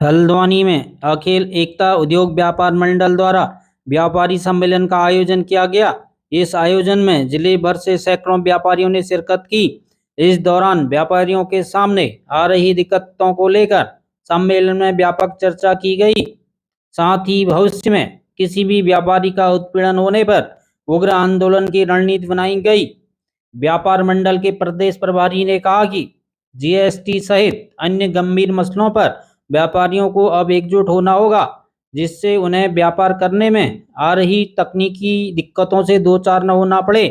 हल्द्वानी में अखिल एकता उद्योग व्यापार मंडल द्वारा व्यापारी सम्मेलन का आयोजन किया गया। इस आयोजन में जिले भर से सैकड़ों व्यापारियों ने शिरकत की। इस दौरान व्यापारियों के सामने आ रही दिक्कतों को लेकर सम्मेलन में व्यापक चर्चा की गई। साथ ही भविष्य में किसी भी व्यापारी का उत्पीड़न होने पर उग्र आंदोलन की रणनीति बनाई गई। व्यापार मंडल के प्रदेश प्रभारी ने कहा कि जीएसटी सहित अन्य गंभीर मसलों पर व्यापारियों को अब एकजुट होना होगा, जिससे उन्हें व्यापार करने में आ रही तकनीकी दिक्कतों से दो चार न होना पड़े।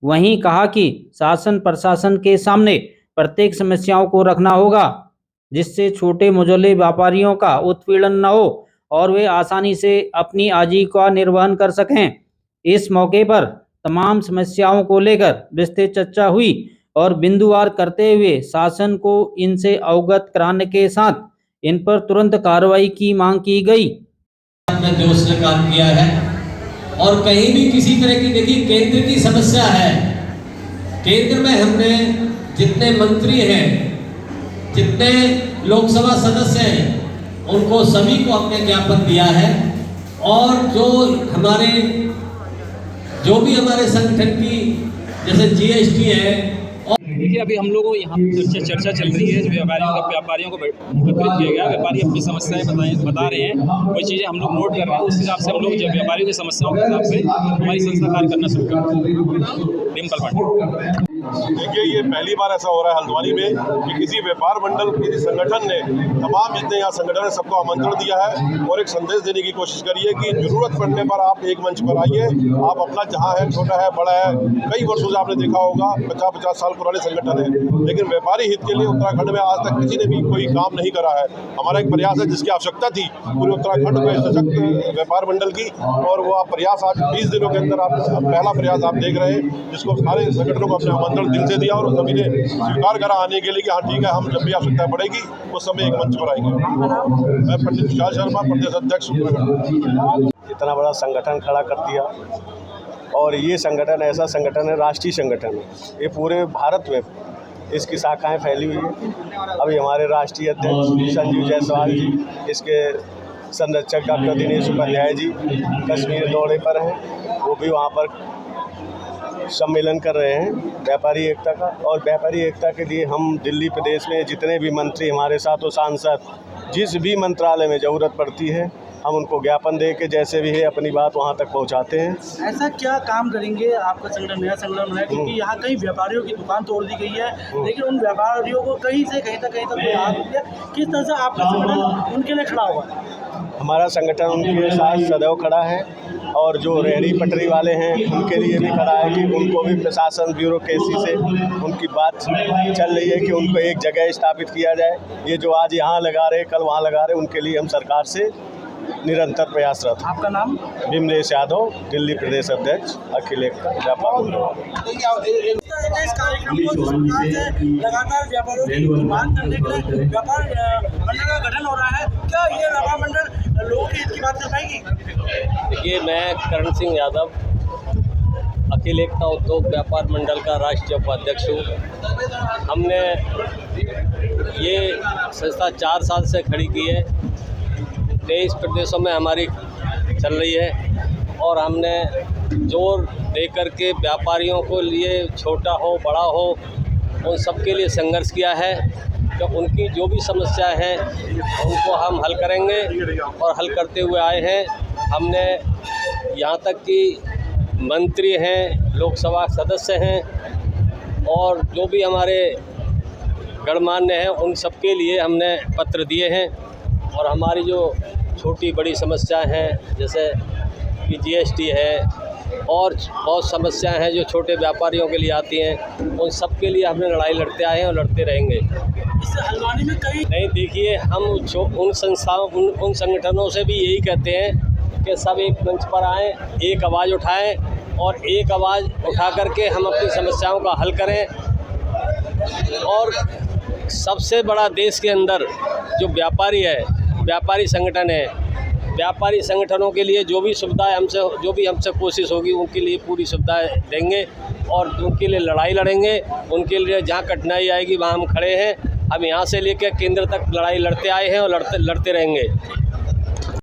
वहीं कहा कि शासन प्रशासन के सामने प्रत्येक समस्याओं को रखना होगा, जिससे छोटे मझोले व्यापारियों का उत्पीड़न न हो और वे आसानी से अपनी आजीविका निर्वहन कर सकें। इस मौके पर तमाम समस्याओं को लेकर विस्तृत चर्चा हुई और बिंदुवार करते हुए शासन को इनसे अवगत कराने के साथ इन पर तुरंत कार्रवाई की मांग की गई। में जोश से काम किया है और कहीं भी किसी तरह की देखिए केंद्र की समस्या है। केंद्र में हमने जितने मंत्री हैं, जितने लोकसभा सदस्य हैं, उनको सभी को अपने ज्ञापन दिया है और जो भी हमारे संगठन की जैसे जीएसटी है। देखिए अभी हम लोगों यहाँ चर्चा चल रही है। व्यापारियों को एकत्रित किया गया। व्यापारी अपनी समस्याएं बता रहे हैं, कोई चीज़ें हम लोग नोट कर रहे हैं। उस हिसाब से हम लोग जब व्यापारियों की समस्याओं के हिसाब से हमारी संस्था कार्य करना शुरू कर डिम्पल। देखिए ये पहली बार ऐसा हो रहा है हल्द्वानी में कि किसी व्यापार मंडल किसी संगठन ने तमाम जितने यहाँ संगठन है सबको आमंत्रण दिया है और एक संदेश देने की कोशिश करी है कि जरूरत पड़ने पर आप एक मंच पर आइए। आप अपना जहाँ है, छोटा है बड़ा है, कई वर्षों से आपने देखा होगा 50-50 साल पुराने संगठन है, लेकिन व्यापारी हित के लिए उत्तराखंड में आज तक किसी ने भी कोई काम नहीं करा है। हमारा एक प्रयास है जिसकी आवश्यकता थी पूरे उत्तराखंड में सशक्त व्यापार मंडल की, और वो आप प्रयास आज 20 दिनों के अंदर आप पहला प्रयास आप देख रहे हैं, जिसको सारे संगठनों को अपने आमंत्रण दिल से दिया और सभी ने स्वीकार करा आने के लिए कि हाँ ठीक है, हम जब भी आवश्यकता पड़ेगी उस समय एक मंच पर आएंगे। मैं पंडित विशाल शर्मा, प्रदेश अध्यक्ष उत्तराखंड। इतना बड़ा संगठन खड़ा कर दिया और ये संगठन ऐसा संगठन है, राष्ट्रीय संगठन है, ये पूरे भारत में इसकी शाखाएं फैली हुई है। अभी हमारे राष्ट्रीय अध्यक्ष संजीव जायसवाल जी, इसके संरक्षक डॉक्टर दिनेश उपाध्याय जी कश्मीर दौरे पर हैं, वो भी वहाँ पर सम्मेलन कर रहे हैं व्यापारी एकता का। और व्यापारी एकता के लिए हम दिल्ली प्रदेश में जितने भी मंत्री हमारे साथ हो, सांसद, जिस भी मंत्रालय में ज़रूरत पड़ती है हम उनको ज्ञापन दे के जैसे भी है अपनी बात वहाँ तक पहुँचाते हैं। ऐसा क्या काम करेंगे? आपका संगठन नया संगठन है, क्योंकि यहाँ कई व्यापारियों की दुकान तोड़ दी गई है, लेकिन उन व्यापारियों को कहीं से कहीं तक किस तरह से आपका संगठन उनके लिए खड़ा हुआ? हमारा संगठन उनके साथ सदैव खड़ा है और जो रेहड़ी पटरी वाले हैं उनके लिए भी खड़ा है कि उनको भी प्रशासन ब्यूरोक्रेसी से उनकी बात चल रही है कि उनको एक जगह स्थापित किया जाए। ये जो आज यहाँ लगा रहे, कल वहाँ लगा रहे, उनके लिए हम सरकार से निरंतर प्रयासरत। आपका नाम? भीमलेश यादव, दिल्ली प्रदेश अध्यक्ष अखिल एकता व्यापार मंडल। इस कार्यक्रम को लगातार व्यापारियों की मांग करने के लिए व्यापार मंडल का गठन हो रहा है। क्या ये व्यापार मंडल लोगों के हित की बात कर पाएगी? देखिए, मैं करण सिंह यादव अखिल एकता उद्योग व्यापार मंडल का राष्ट्रीय उपाध्यक्ष हूँ। हमने ये संस्था 4 साल से खड़ी की है, 23 प्रदेशों में हमारी चल रही है और हमने जोर दे कर के व्यापारियों को लिए छोटा हो बड़ा हो उन सबके लिए संघर्ष किया है। तो उनकी जो भी समस्या है उनको हम हल करेंगे और हल करते हुए आए हैं। हमने यहाँ तक कि मंत्री हैं, लोकसभा सदस्य हैं और जो भी हमारे गणमान्य हैं उन सबके लिए हमने पत्र दिए हैं। और हमारी जो छोटी बड़ी समस्याएं हैं जैसे कि जीएसटी है और बहुत समस्याएं हैं जो छोटे व्यापारियों के लिए आती हैं, उन सब के लिए हमने लड़ाई लड़ते आए हैं और लड़ते रहेंगे। इससे हल्द्वानी में कई नहीं, देखिए हम उन संस्थाओं उन संगठनों से भी यही कहते हैं कि सब एक मंच पर आएँ, एक आवाज़ उठाएँ और एक आवाज़ उठा करके हम अपनी समस्याओं का हल करें। और सबसे बड़ा देश के अंदर जो व्यापारी है, व्यापारी संगठन है, व्यापारी संगठनों के लिए जो भी सुविधाएं हमसे कोशिश होगी उनके लिए पूरी सुविधाएं देंगे और उनके लिए लड़ाई लड़ेंगे। उनके लिए जहां कठिनाई आएगी वहां हम खड़े हैं हम यहाँ से लेकर केंद्र तक लड़ाई लड़ते आए हैं और लड़ते रहेंगे।